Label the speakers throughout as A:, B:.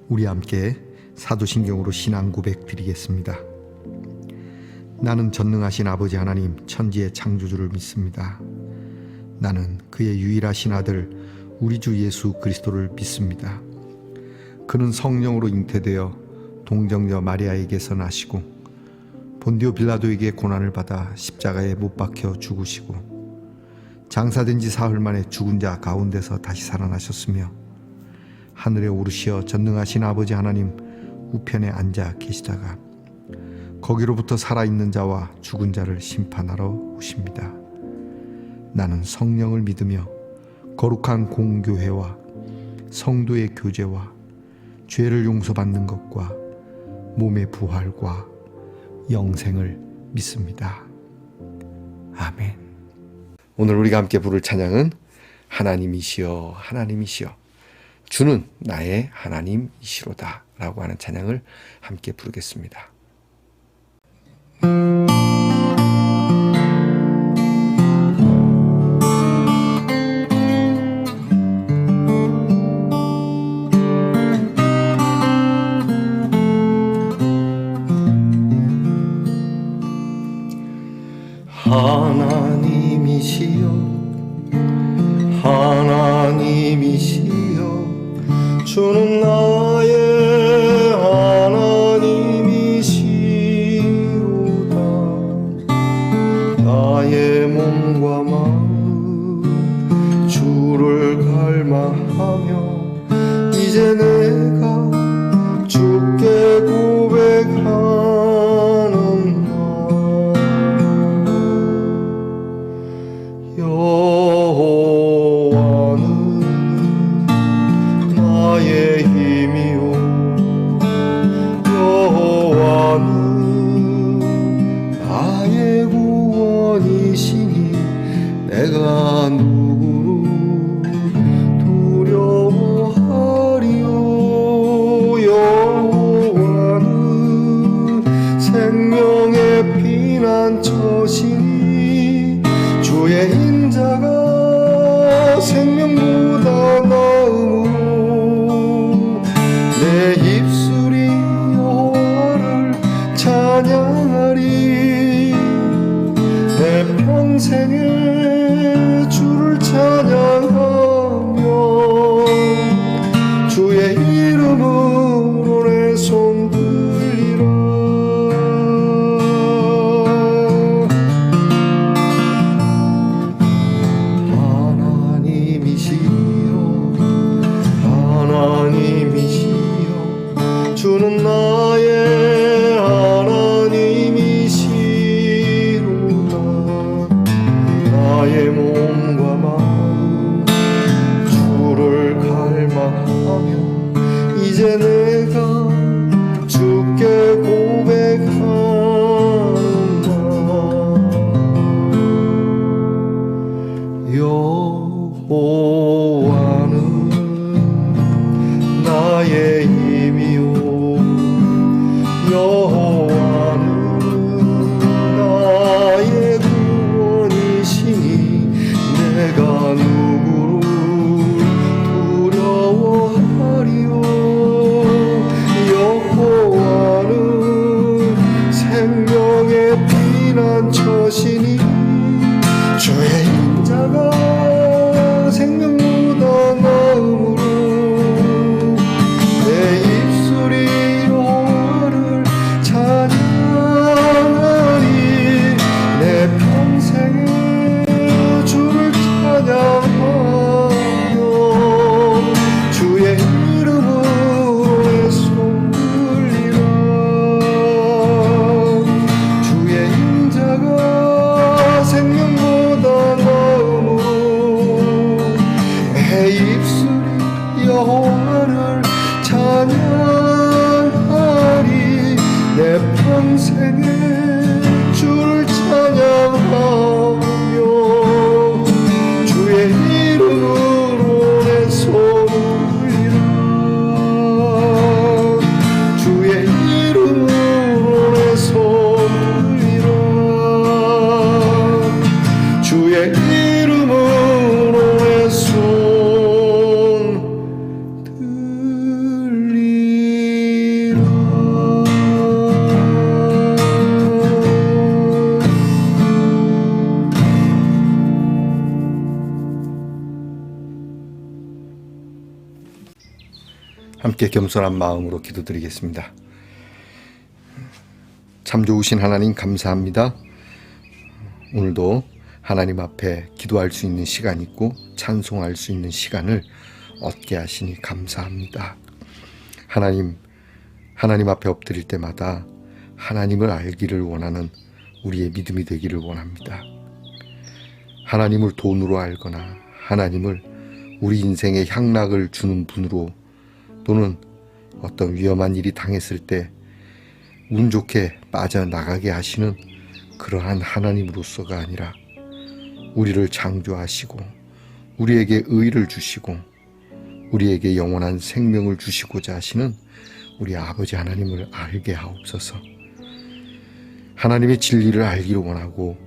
A: 우리 함께 사도신경으로 신앙 고백 드리겠습니다. 나는 전능하신 아버지 하나님 천지의 창조주를 믿습니다. 나는 그의 유일하신 아들 우리 주 예수 그리스도를 믿습니다. 그는 성령으로 잉태되어 동정녀 마리아에게서 나시고 본디오 빌라도에게 고난을 받아 십자가에 못 박혀 죽으시고 장사된 지 사흘 만에 죽은 자 가운데서 다시 살아나셨으며 하늘에 오르시어 전능하신 아버지 하나님 우편에 앉아 계시다가 거기로부터 살아있는 자와 죽은 자를 심판하러 오십니다. 나는 성령을 믿으며 거룩한 공교회와 성도의 교제와 죄를 용서받는 것과 몸의 부활과 영생을 믿습니다. 아멘. 오늘 우리가 함께 부를 찬양은 하나님이시여 하나님이시여 주는 나의 하나님이시로다 라고 하는 찬양을 함께 부르겠습니다.
B: 하나님이시여 하나님이시여 주는 나의 하나님이시로다. 나의 몸과 마음 주를 갈망하며 이제 내가 주께 고백하는 여호와는 나의 힘이요 여호와는 나의 구원이시니 내가 누구를 두려워하리요. 여호와는 생명의 피난처시니 주의 인자가 생명보다 나으므로 내 입술이 여호와를 찬양하리. 내 평생에 주를 찬양하며 주의 이름으로 내 손 들리라. 하나님이시여 주는 나의 하나님이시로다. 나의 몸과 마음 주를 갈망하며 이제 내가 주께 고백한다. 여호와는 나의 힘이요 여호와는 나의 구원이시니 내가 누구를 두려워하리요. 여호와는 생명의 피난처시니 주의 인자가 생명보다 나으므로 내 입술이 여호와를 찬양하리. 내 평생에 주를 찬양하며 주의 이름으로 내 손 들리라. 주의 인자가 생명보다 나으므로 내 입술이 여호와를 찬양하리. 내 평생에 주를 찬양하며 주의 이름으로 내 손 들리라. 주의 이름으로 내 손 들리라. 주의 이름으로 내 손 들리라.
A: 함께 겸손한 마음으로 기도드리겠습니다. 참 좋으신 하나님 감사합니다. 오늘도 하나님 앞에 기도할 수 있는 시간 있고 찬송할 수 있는 시간을 얻게 하시니 감사합니다. 하나님 앞에 엎드릴 때마다 하나님을 알기를 원하는 우리의 믿음이 되기를 원합니다. 하나님을 돈으로 알거나 하나님을 우리 인생의 향락을 주는 분으로 또는 어떤 위험한 일이 당했을 때 운 좋게 빠져나가게 하시는 그러한 하나님으로서가 아니라 우리를 창조하시고 우리에게 의를 주시고 우리에게 영원한 생명을 주시고자 하시는 우리 아버지 하나님을 알게 하옵소서. 하나님의 진리를 알기를 원하고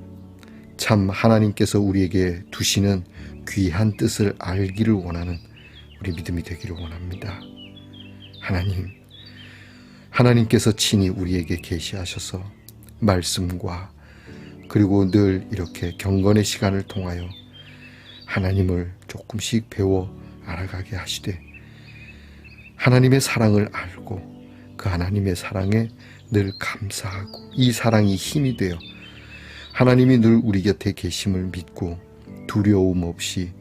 A: 참 하나님께서 우리에게 두시는 귀한 뜻을 알기를 원하는 우리 믿음이 되기를 원합니다. 하나님께서 친히 우리에게 계시하셔서 말씀과 그리고 늘 이렇게 경건의 시간을 통하여 하나님을 조금씩 배워 알아가게 하시되 하나님의 사랑을 알고 그 하나님의 사랑에 늘 감사하고 이 사랑이 힘이 되어 하나님이 늘 우리 곁에 계심을 믿고 두려움 없이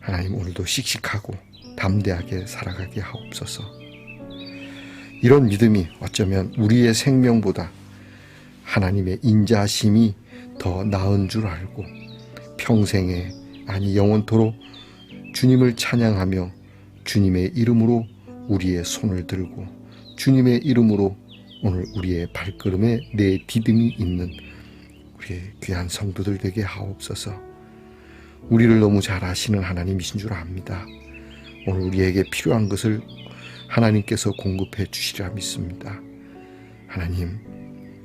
A: 하나님 오늘도 씩씩하고 담대하게 살아가게 하옵소서. 이런 믿음이 어쩌면 우리의 생명보다 하나님의 인자하심이 더 나은 줄 알고 평생에 아니 영원토록 주님을 찬양하며 주님의 이름으로 우리의 손을 들고 주님의 이름으로 오늘 우리의 발걸음에 내 디딤이 있는 우리의 귀한 성도들 되게 하옵소서. 우리를 너무 잘 아시는 하나님이신 줄 압니다. 오늘 우리에게 필요한 것을 하나님께서 공급해 주시리라 믿습니다. 하나님,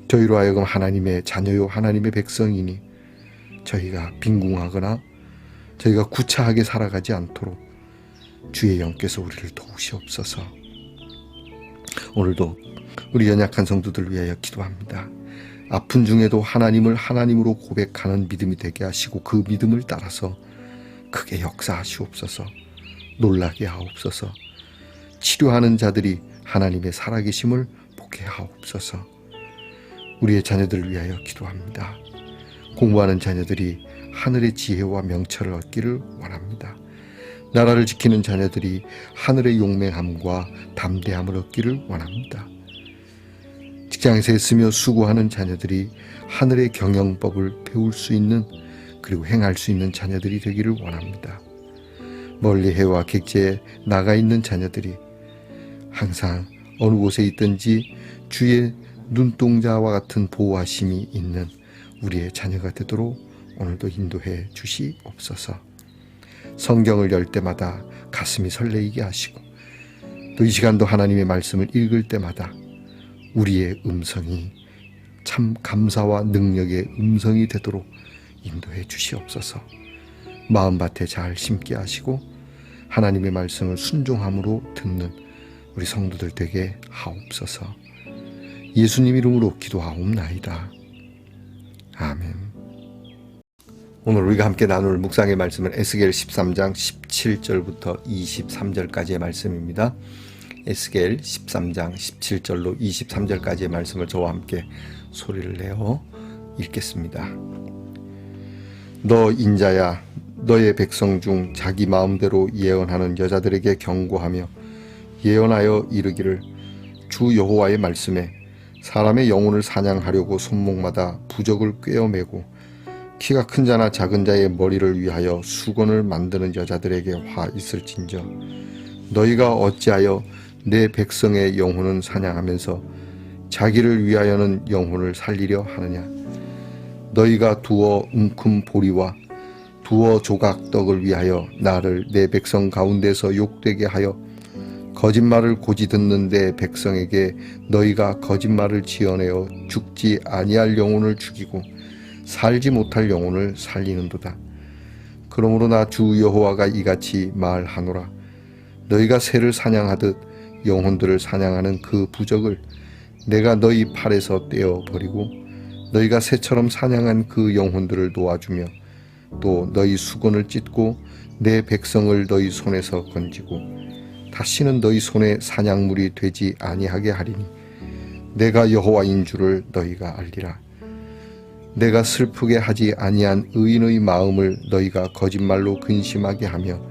A: 저희로 하여금 하나님의 자녀요 하나님의 백성이니 저희가 빈궁하거나 저희가 구차하게 살아가지 않도록 주의 영께서 우리를 도우시옵소서. 오늘도 우리 연약한 성도들 위하여 기도합니다. 아픈 중에도 하나님을 하나님으로 고백하는 믿음이 되게 하시고 그 믿음을 따라서 크게 역사하시옵소서. 놀라게 하옵소서. 치료하는 자들이 하나님의 살아계심을 보게 하옵소서. 우리의 자녀들을 위하여 기도합니다. 공부하는 자녀들이 하늘의 지혜와 명철을 얻기를 원합니다. 나라를 지키는 자녀들이 하늘의 용맹함과 담대함을 얻기를 원합니다. 직장에서 애쓰며 수고하는 자녀들이 하늘의 경영법을 배울 수 있는 그리고 행할 수 있는 자녀들이 되기를 원합니다. 멀리 해와 객지에 나가 있는 자녀들이 항상 어느 곳에 있든지 주의 눈동자와 같은 보호하심이 있는 우리의 자녀가 되도록 오늘도 인도해 주시옵소서. 성경을 열 때마다 가슴이 설레이게 하시고 또 이 시간도 하나님의 말씀을 읽을 때마다 우리의 음성이 참 감사와 능력의 음성이 되도록 인도해 주시옵소서. 마음밭에 잘 심게 하시고 하나님의 말씀을 순종함으로 듣는 우리 성도들 되게 하옵소서. 예수님 이름으로 기도하옵나이다. 아멘. 오늘 우리가 함께 나눌 묵상의 말씀은 에스겔 13장 17절부터 23절까지의 말씀입니다. 에스겔 13장 17절로 23절까지의 말씀을 저와 함께 소리를 내어 읽겠습니다. 너 인자야, 너의 백성 중 자기 마음대로 예언하는 여자들에게 경고하며 예언하여 이르기를 주 여호와의 말씀에 사람의 영혼을 사냥하려고 손목마다 부적을 꿰어매고 키가 큰 자나 작은 자의 머리를 위하여 수건을 만드는 여자들에게 화 있을진저 너희가 어찌하여 내 백성의 영혼은 사냥하면서 자기를 위하여는 영혼을 살리려 하느냐. 너희가 두어 웅큼 보리와 두어 조각 떡을 위하여 나를 내 백성 가운데서 욕되게 하여 거짓말을 고지 듣는 내 백성에게 너희가 거짓말을 지어내어 죽지 아니할 영혼을 죽이고 살지 못할 영혼을 살리는도다. 그러므로 나 주 여호와가 이같이 말하노라. 너희가 새를 사냥하듯 영혼들을 사냥하는 그 부적을 내가 너희 팔에서 떼어버리고 너희가 새처럼 사냥한 그 영혼들을 놓아주며 또 너희 수건을 찢고 내 백성을 너희 손에서 건지고 다시는 너희 손에 사냥물이 되지 아니하게 하리니 내가 여호와인 줄을 너희가 알리라. 내가 슬프게 하지 아니한 의인의 마음을 너희가 거짓말로 근심하게 하며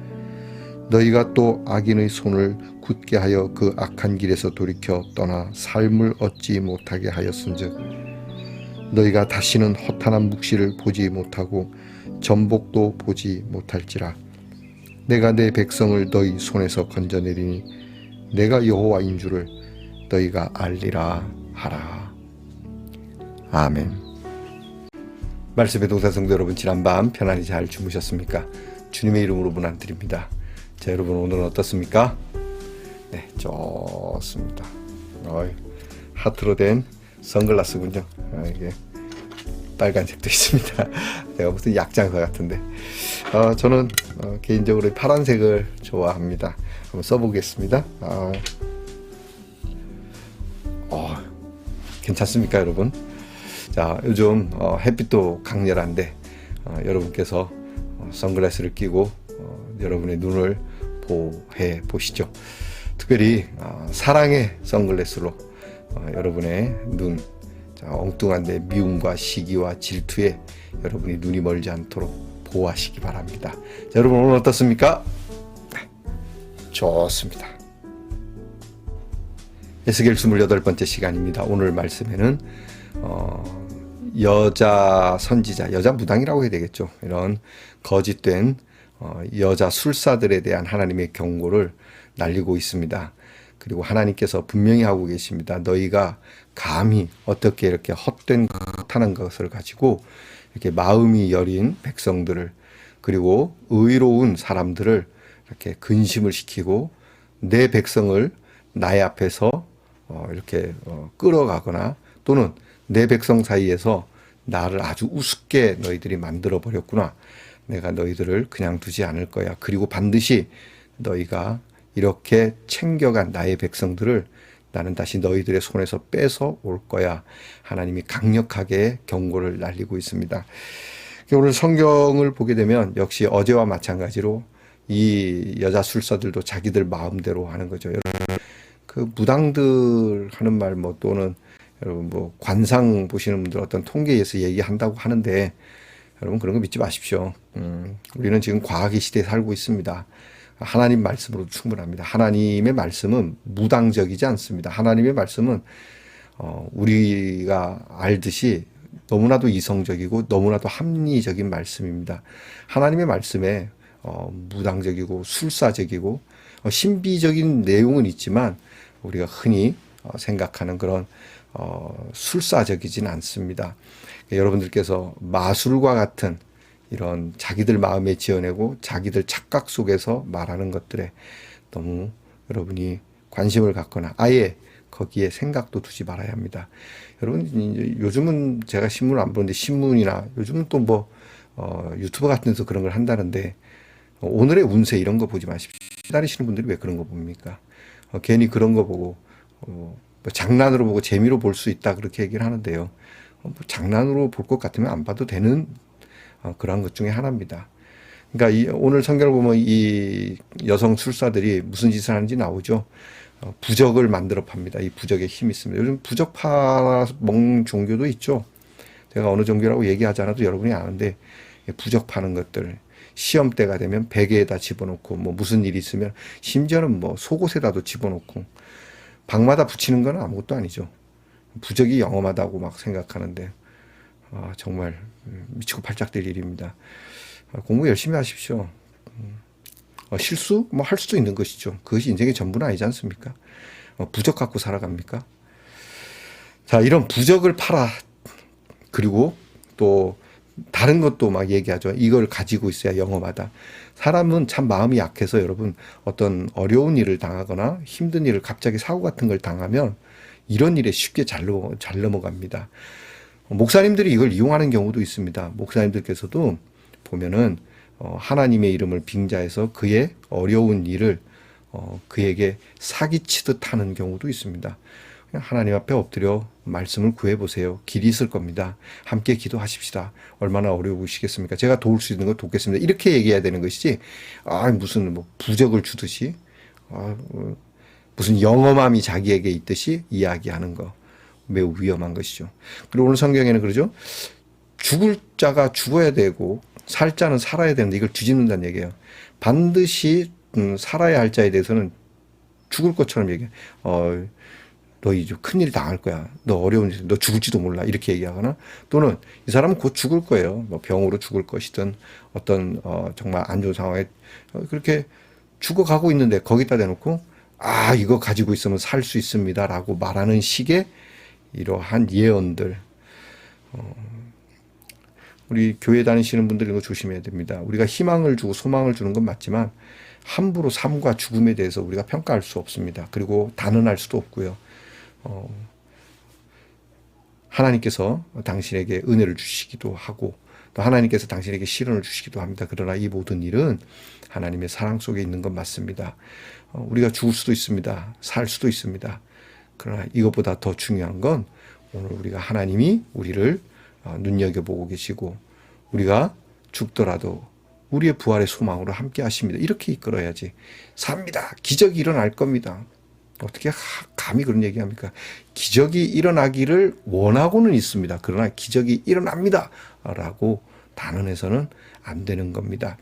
A: 너희가 또 악인의 손을 굳게 하여 그 악한 길에서 돌이켜 떠나 삶을 얻지 못하게 하였은즉 너희가 다시는 허탄한 묵시를 보지 못하고 전복도 보지 못할지라. 내가 내 백성을 너희 손에서 건져내리니 내가 여호와인 줄을 너희가 알리라 하라. 아멘. 말씀의 동사 성도 여러분, 지난밤 편안히 잘 주무셨습니까? 주님의 이름으로 문안드립니다. 자, 여러분 오늘은 어떻습니까? 네, 좋습니다. 하트로 된 선글라스군요. 이게 빨간색도 있습니다. 내가 무슨 약장사 같은데. 저는 개인적으로 파란색을 좋아합니다. 한번 써보겠습니다. 괜찮습니까, 여러분? 자, 요즘 햇빛도 강렬한데 여러분께서 선글라스를 끼고 여러분의 눈을 보호해 보시죠. 특별히 사랑의 선글라스로 여러분의 눈, 엉뚱한데 미움과 시기와 질투에 여러분이 눈이 멀지 않도록 보호하시기 바랍니다. 자, 여러분 오늘 어떻습니까? 네, 좋습니다. 에스겔 28번째 시간입니다. 오늘 말씀에는 여자 선지자, 여자 무당이라고 해야 되겠죠. 이런 거짓된 여자 술사들에 대한 하나님의 경고를 날리고 있습니다. 그리고 하나님께서 분명히 하고 계십니다. 너희가 감히 어떻게 이렇게 헛된 하는 것을 가지고 이렇게 마음이 여린 백성들을, 그리고 의로운 사람들을 이렇게 근심을 시키고 내 백성을 나의 앞에서 이렇게 끌어가거나 또는 내 백성 사이에서 나를 아주 우습게 너희들이 만들어 버렸구나. 내가 너희들을 그냥 두지 않을 거야. 그리고 반드시 너희가 이렇게 챙겨간 나의 백성들을 나는 다시 너희들의 손에서 뺏어 올 거야. 하나님이 강력하게 경고를 날리고 있습니다. 오늘 성경을 보게 되면 역시 어제와 마찬가지로 이 여자 술사들도 자기들 마음대로 하는 거죠. 여러분, 그 무당들 하는 말 또는 여러분 관상 보시는 분들 어떤 통계에서 얘기한다고 하는데 여러분 그런 거 믿지 마십시오. 우리는 지금 과학의 시대에 살고 있습니다. 하나님 말씀으로 충분합니다. 하나님의 말씀은 무당적이지 않습니다. 하나님의 말씀은 우리가 알듯이 너무나도 이성적이고 너무나도 합리적인 말씀입니다. 하나님의 말씀에 무당적이고 술사적이고 신비적인 내용은 있지만 우리가 흔히 생각하는 그런 술사적이진 않습니다. 여러분들께서 마술과 같은 이런 자기들 마음에 지어내고 자기들 착각 속에서 말하는 것들에 너무 여러분이 관심을 갖거나 아예 거기에 생각도 두지 말아야 합니다. 여러분, 요즘은 제가 신문을 안 보는데 신문이나 요즘은 또 유튜버 같은 데서 그런 걸 한다는데 오늘의 운세 이런 거 보지 마십시오. 기다리시는 분들이 왜 그런 거 봅니까? 괜히 그런 거 보고 장난으로 보고 재미로 볼 수 있다 그렇게 얘기를 하는데요. 장난으로 볼 것 같으면 안 봐도 되는 그런 것 중에 하나입니다. 그러니까 오늘 성경을 보면 이 여성 술사들이 무슨 짓을 하는지 나오죠. 부적을 만들어 팝니다. 이 부적에 힘이 있습니다. 요즘 부적 파먹는 종교도 있죠. 제가 어느 종교라고 얘기하지 않아도 여러분이 아는데 부적 파는 것들 시험 때가 되면 베개에다 집어넣고 무슨 일이 있으면 심지어는 속옷에다도 집어넣고 방마다 붙이는 건 아무것도 아니죠. 부적이 영험하다고 막 생각하는데 정말 미치고 팔짝 뛸 일입니다. 공부 열심히 하십시오. 실수 할 수도 있는 것이죠. 그것이 인생의 전부는 아니지 않습니까? 부적 갖고 살아갑니까? 자, 이런 부적을 팔아. 그리고 또 다른 것도 막 얘기하죠. 이걸 가지고 있어야 영험하다. 사람은 참 마음이 약해서 여러분 어떤 어려운 일을 당하거나 힘든 일을 갑자기 사고 같은 걸 당하면 이런 일에 쉽게 잘 넘어갑니다. 목사님들이 이걸 이용하는 경우도 있습니다. 목사님들께서도 보면은 하나님의 이름을 빙자해서 그의 어려운 일을 그에게 사기치듯 하는 경우도 있습니다. 그냥 하나님 앞에 엎드려 말씀을 구해보세요. 길이 있을 겁니다. 함께 기도하십시다. 얼마나 어려우시겠습니까? 제가 도울 수 있는 거 돕겠습니다. 이렇게 얘기해야 되는 것이지 무슨 부적을 주듯이 무슨 영험함이 자기에게 있듯이 이야기하는 거 매우 위험한 것이죠. 그리고 오늘 성경에는 그러죠. 죽을 자가 죽어야 되고 살 자는 살아야 되는데 이걸 뒤집는다는 얘기예요. 반드시 살아야 할 자에 대해서는 죽을 것처럼 얘기해. 너 이제 큰일 당할 거야. 너 어려운 일, 너 죽을지도 몰라. 이렇게 얘기하거나 또는 이 사람은 곧 죽을 거예요. 뭐 병으로 죽을 것이든 어떤 정말 안 좋은 상황에 그렇게 죽어가고 있는데 거기다 대놓고 이거 가지고 있으면 살 수 있습니다라고 말하는 식의 이러한 예언들. 우리 교회 다니시는 분들 이거 조심해야 됩니다. 우리가 희망을 주고 소망을 주는 건 맞지만 함부로 삶과 죽음에 대해서 우리가 평가할 수 없습니다. 그리고 단언할 수도 없고요. 하나님께서 당신에게 은혜를 주시기도 하고 또 하나님께서 당신에게 시련을 주시기도 합니다. 그러나 이 모든 일은 하나님의 사랑 속에 있는 건 맞습니다. 우리가 죽을 수도 있습니다. 살 수도 있습니다. 그러나 이것보다 더 중요한 건 오늘 우리가 하나님이 우리를 눈여겨보고 계시고 우리가 죽더라도 우리의 부활의 소망으로 함께 하십니다. 이렇게 이끌어야지. 삽니다. 기적이 일어날 겁니다. 어떻게 감히 그런 얘기합니까? 기적이 일어나기를 원하고는 있습니다. 그러나 기적이 일어납니다. 라고 단언해서는 안 되는 겁니다.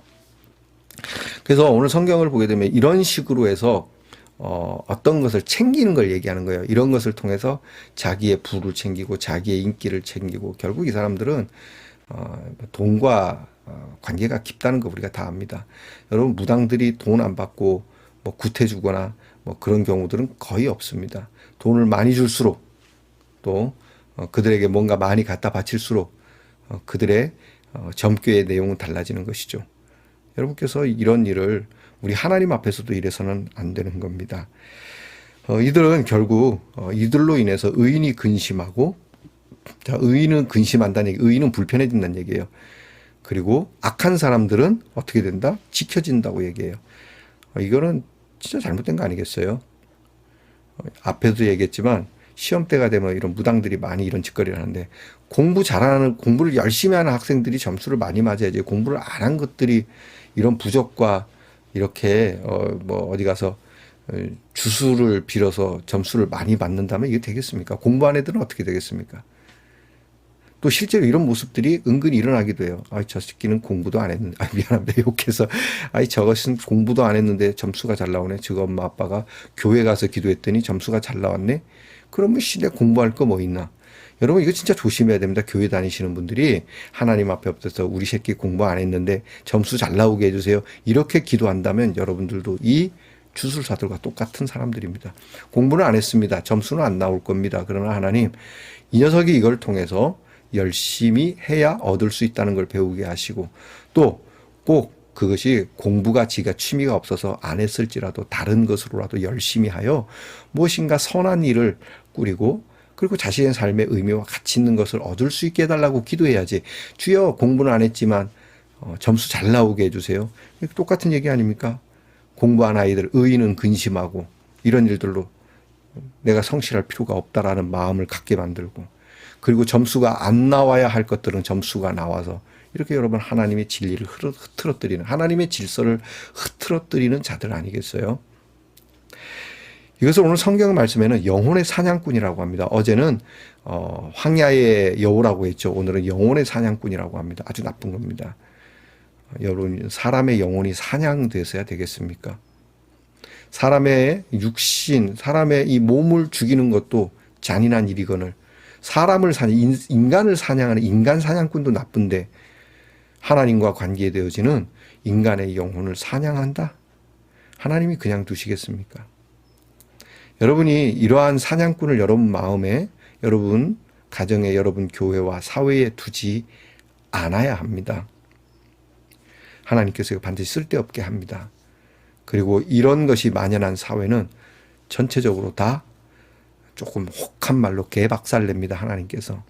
A: 그래서 오늘 성경을 보게 되면 이런 식으로 해서 어떤 것을 챙기는 걸 얘기하는 거예요. 이런 것을 통해서 자기의 부를 챙기고 자기의 인기를 챙기고 결국 이 사람들은 돈과 관계가 깊다는 거 우리가 다 압니다. 여러분 무당들이 돈 안 받고 뭐 구태주거나 뭐 그런 경우들은 거의 없습니다. 돈을 많이 줄수록 또 그들에게 뭔가 많이 갖다 바칠수록 그들의 점괘의 내용은 달라지는 것이죠. 여러분께서 이런 일을 우리 하나님 앞에서도 이래서는 안 되는 겁니다. 이들은 결국 이들로 인해서 의인이 근심하고 자, 의인은 근심한다는 얘기, 의인은 불편해진다는 얘기예요. 그리고 악한 사람들은 어떻게 된다? 지켜진다고 얘기해요. 이거는 진짜 잘못된 거 아니겠어요? 앞에도 얘기했지만 시험 때가 되면 이런 무당들이 많이 이런 짓거리를 하는데 공부를 열심히 하는 학생들이 점수를 많이 맞아야지 공부를 안 한 것들이 이런 부적과 이렇게 뭐 어디 가서 주술을 빌어서 점수를 많이 받는다면 이게 되겠습니까? 공부한 애들은 어떻게 되겠습니까? 또 실제로 이런 모습들이 은근히 일어나기도 해요. 저 새끼는 공부도 안 했는데, 미안합니다. 욕해서. 저것은 공부도 안 했는데 점수가 잘 나오네. 저거 엄마 아빠가 교회 가서 기도했더니 점수가 잘 나왔네. 그러면 내가 공부할 거 뭐 있나? 여러분 이거 진짜 조심해야 됩니다. 교회 다니시는 분들이 하나님 앞에 엎드려서 우리 새끼 공부 안 했는데 점수 잘 나오게 해주세요. 이렇게 기도한다면 여러분들도 이 주술사들과 똑같은 사람들입니다. 공부는 안 했습니다. 점수는 안 나올 겁니다. 그러나 하나님 이 녀석이 이걸 통해서 열심히 해야 얻을 수 있다는 걸 배우게 하시고 또 꼭 그것이 공부가 지가 취미가 없어서 안 했을지라도 다른 것으로라도 열심히 하여 무엇인가 선한 일을 꾸리고 그리고 자신의 삶의 의미와 가치 있는 것을 얻을 수 있게 해달라고 기도해야지. 주여 공부는 안 했지만 점수 잘 나오게 해주세요. 똑같은 얘기 아닙니까? 공부한 아이들 의인은 근심하고 이런 일들로 내가 성실할 필요가 없다라는 마음을 갖게 만들고 그리고 점수가 안 나와야 할 것들은 점수가 나와서 이렇게 여러분 하나님의 진리를 흐트러뜨리는 하나님의 질서를 흐트러뜨리는 자들 아니겠어요? 이것을 오늘 성경 말씀에는 영혼의 사냥꾼이라고 합니다. 어제는 황야의 여우라고 했죠. 오늘은 영혼의 사냥꾼이라고 합니다. 아주 나쁜 겁니다. 여러분 사람의 영혼이 사냥돼서야 되겠습니까? 사람의 육신, 사람의 이 몸을 죽이는 것도 잔인한 일이거늘 인간을 사냥하는 인간 사냥꾼도 나쁜데 하나님과 관계되어지는 인간의 영혼을 사냥한다? 하나님이 그냥 두시겠습니까? 여러분이 이러한 사냥꾼을 여러분 마음에, 여러분 가정에, 여러분 교회와 사회에 두지 않아야 합니다. 하나님께서 반드시 쓸데없게 합니다. 그리고 이런 것이 만연한 사회는 전체적으로 다 조금 혹한 말로 개박살냅니다. 하나님께서.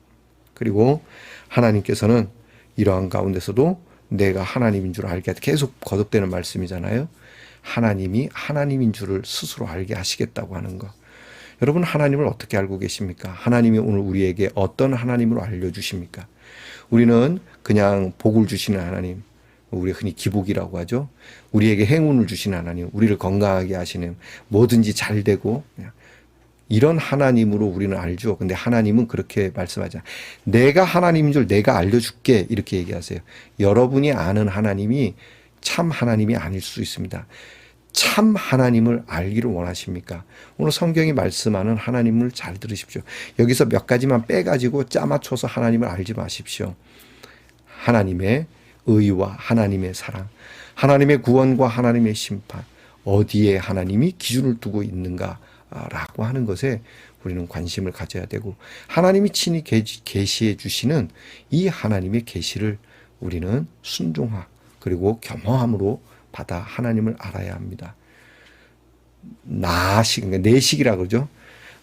A: 그리고 하나님께서는 이러한 가운데서도 내가 하나님인 줄 알게 계속 거듭되는 말씀이잖아요. 하나님이 하나님인 줄을 스스로 알게 하시겠다고 하는 것. 여러분 하나님을 어떻게 알고 계십니까? 하나님이 오늘 우리에게 어떤 하나님으로 알려주십니까? 우리는 그냥 복을 주시는 하나님, 우리가 흔히 기복이라고 하죠. 우리에게 행운을 주시는 하나님, 우리를 건강하게 하시는, 뭐든지 잘 되고, 이런 하나님으로 우리는 알죠. 근데 하나님은 그렇게 말씀하지 않아요. 내가 하나님인 줄 내가 알려줄게, 이렇게 얘기하세요. 여러분이 아는 하나님이 참 하나님이 아닐 수 있습니다. 참 하나님을 알기를 원하십니까? 오늘 성경이 말씀하는 하나님을 잘 들으십시오. 여기서 몇 가지만 빼가지고 짜맞춰서 하나님을 알지 마십시오. 하나님의 의와 하나님의 사랑, 하나님의 구원과 하나님의 심판, 어디에 하나님이 기준을 두고 있는가라고 하는 것에 우리는 관심을 가져야 되고, 하나님이 친히 계시해 주시는 이 하나님의 계시를 우리는 순종하 그리고 겸허함으로 받아 하나님을 알아야 합니다. 나식, 그러니까 내식이라 그러죠.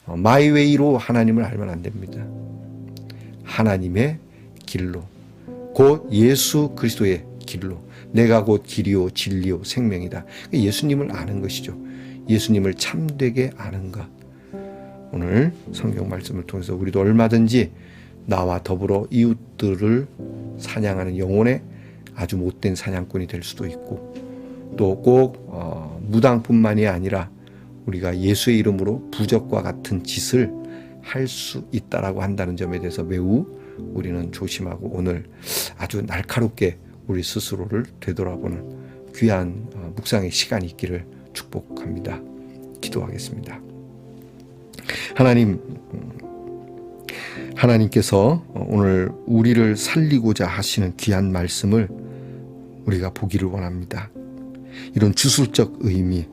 A: 마이웨이로 하나님을 알면 안 됩니다. 하나님의 길로, 곧 예수 그리스도의 길로, 내가 곧 길이요 진리요 생명이다. 예수님을 아는 것이죠. 예수님을 참되게 아는 것. 오늘 성경 말씀을 통해서 우리도 얼마든지 나와 더불어 이웃들을 사냥하는 영혼의 아주 못된 사냥꾼이 될 수도 있고, 또 꼭 무당뿐만이 아니라 우리가 예수의 이름으로 부적과 같은 짓을 할 수 있다라고 한다는 점에 대해서 매우 우리는 조심하고, 오늘 아주 날카롭게 우리 스스로를 되돌아보는 귀한 묵상의 시간이 있기를 축복합니다. 기도하겠습니다. 하나님께서 오늘 우리를 살리고자 하시는 귀한 말씀을 우리가 보기를 원합니다. 이런 주술적 의미,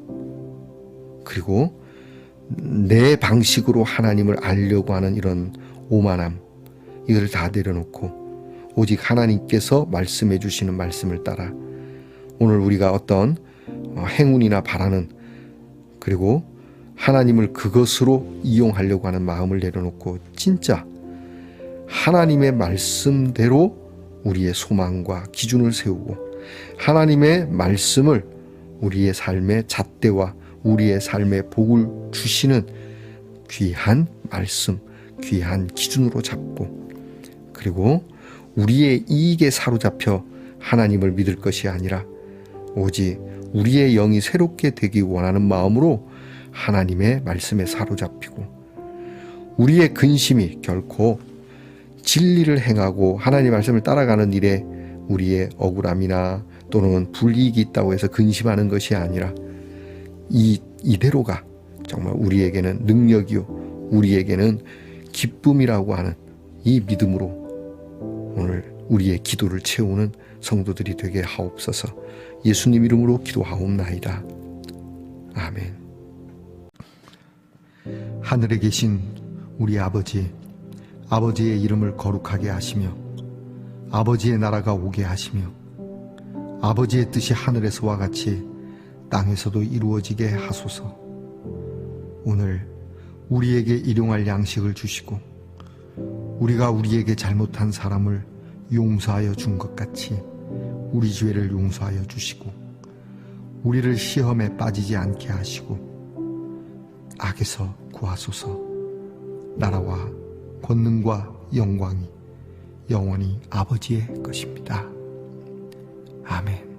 A: 그리고 내 방식으로 하나님을 알려고 하는 이런 오만함, 이걸 다 내려놓고 오직 하나님께서 말씀해 주시는 말씀을 따라 오늘 우리가 어떤 행운이나 바라는, 그리고 하나님을 그것으로 이용하려고 하는 마음을 내려놓고 진짜 하나님의 말씀대로 우리의 소망과 기준을 세우고, 하나님의 말씀을 우리의 삶의 잣대와 우리의 삶의 복을 주시는 귀한 말씀, 귀한 기준으로 잡고, 그리고 우리의 이익에 사로잡혀 하나님을 믿을 것이 아니라 오직 우리의 영이 새롭게 되기 원하는 마음으로 하나님의 말씀에 사로잡히고, 우리의 근심이 결코 진리를 행하고 하나님의 말씀을 따라가는 일에 우리의 억울함이나 또는 불이익이 있다고 해서 근심하는 것이 아니라 이대로가 정말 우리에게는 능력이요 우리에게는 기쁨이라고 하는 이 믿음으로 오늘 우리의 기도를 채우는 성도들이 되게 하옵소서. 예수님 이름으로 기도하옵나이다. 아멘. 하늘에 계신 우리 아버지의 이름을 거룩하게 하시며 아버지의 나라가 오게 하시며 아버지의 뜻이 하늘에서와 같이 땅에서도 이루어지게 하소서. 오늘 우리에게 일용할 양식을 주시고 우리가 우리에게 잘못한 사람을 용서하여 준 것 같이 우리 죄를 용서하여 주시고 우리를 시험에 빠지지 않게 하시고 악에서 구하소서. 나라와 권능과 영광이 영원히 아버지의 것입니다. 아멘.